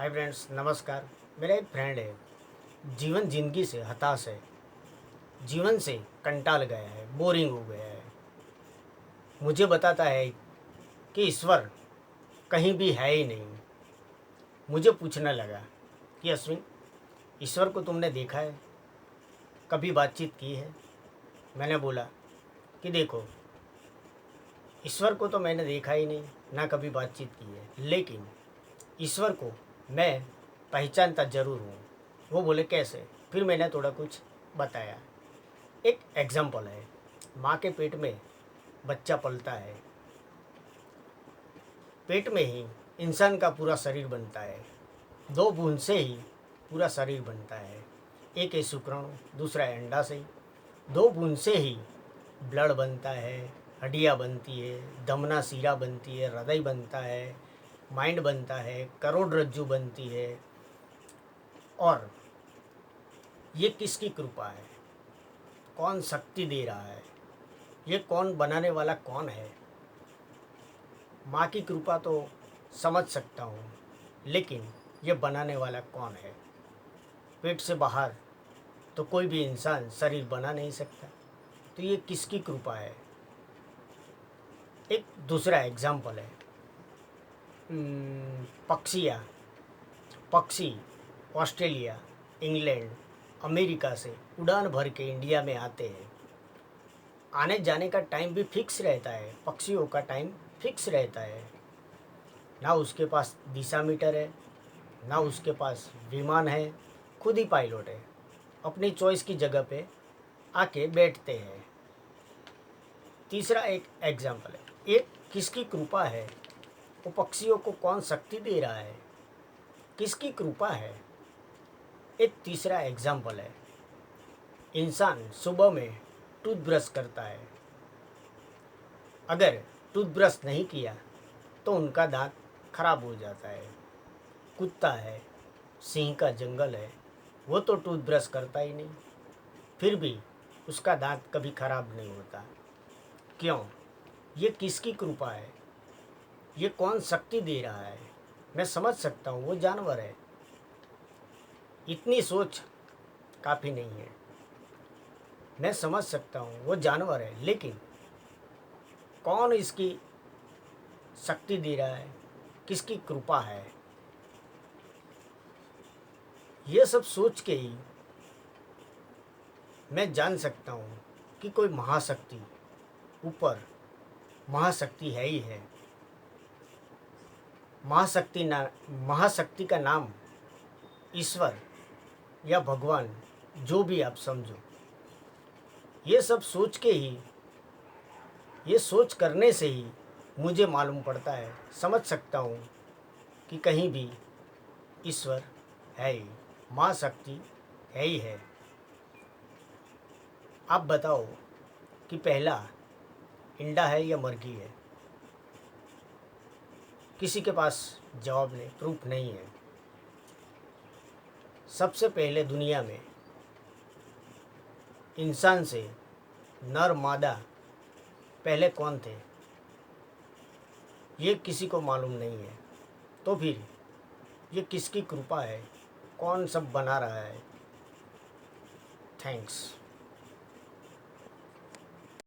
Hi friends, नमस्कार। मेरा एक फ्रेंड है, जीवन जिंदगी से हताश है, जीवन से कंटाल गया है, बोरिंग हो गया है। मुझे बताता है कि ईश्वर कहीं भी है ही नहीं। मुझे पूछने लगा कि अश्विन, ईश्वर को तुमने देखा है, कभी बातचीत की है? मैंने बोला कि देखो, ईश्वर को तो मैंने देखा ही नहीं, ना कभी बातचीत की है, लेकिन ईश्वर को मैं पहचानता ज़रूर हूँ। वो बोले कैसे? फिर मैंने थोड़ा कुछ बताया। एक एग्जाम्पल है, माँ के पेट में बच्चा पलता है, पेट में ही इंसान का पूरा शरीर बनता है। 2 बूंद से ही पूरा शरीर बनता है। एक है शुक्राणु, दूसरा है अंडा से। 2 बूंद से ही ब्लड बनता है, हड्डियाँ बनती है, धमना सीरा बनती है, हृदय बनता है, माइंड बनता है, करोड़रज्जु बनती है। और ये किसकी कृपा है? कौन शक्ति दे रहा है? ये कौन बनाने वाला कौन है? माँ की कृपा तो समझ सकता हूँ, लेकिन ये बनाने वाला कौन है? पेट से बाहर तो कोई भी इंसान शरीर बना नहीं सकता, तो ये किसकी कृपा है? एक दूसरा एग्जाम्पल है, पक्षियाँ पक्षी ऑस्ट्रेलिया, इंग्लैंड, अमेरिका से उड़ान भर के इंडिया में आते हैं। आने जाने का टाइम भी फिक्स रहता है, पक्षियों का टाइम फिक्स रहता है। ना उसके पास दिशा मीटर है, ना उसके पास विमान है, खुद ही पायलट है, अपनी चॉइस की जगह पे आके बैठते हैं। तीसरा एक एग्जाम्पल है, एक किसकी कृपा है? वो पक्षियों को कौन शक्ति दे रहा है? किसकी कृपा है? एक तीसरा एग्जाम्पल है, इंसान सुबह में टूथब्रश करता है। अगर टूथब्रश नहीं किया तो उनका दांत खराब हो जाता है। कुत्ता है, सिंह का जंगल है, वो तो टूथब्रश करता ही नहीं, फिर भी उसका दांत कभी खराब नहीं होता। क्यों? ये किसकी कृपा है? ये कौन शक्ति दे रहा है? मैं समझ सकता हूँ वो जानवर है, इतनी सोच काफ़ी नहीं है। मैं समझ सकता हूँ वो जानवर है, लेकिन कौन इसकी शक्ति दे रहा है? किसकी कृपा है? ये सब सोच के ही मैं जान सकता हूँ कि कोई महाशक्ति ऊपर महाशक्ति है ही है। महाशक्ति का नाम ईश्वर या भगवान, जो भी आप समझो। ये सब सोच के ही, ये सोच करने से ही मुझे मालूम पड़ता है, समझ सकता हूँ कि कहीं भी ईश्वर है ही, माँ शक्ति है ही है। आप बताओ कि पहला इंडा है या मुर्गी है? किसी के पास जवाब नहीं, प्रूफ नहीं है। सबसे पहले दुनिया में इंसान से नर मादा पहले कौन थे? ये किसी को मालूम नहीं है। तो फिर ये किसकी कृपा है? कौन सब बना रहा है? थैंक्स।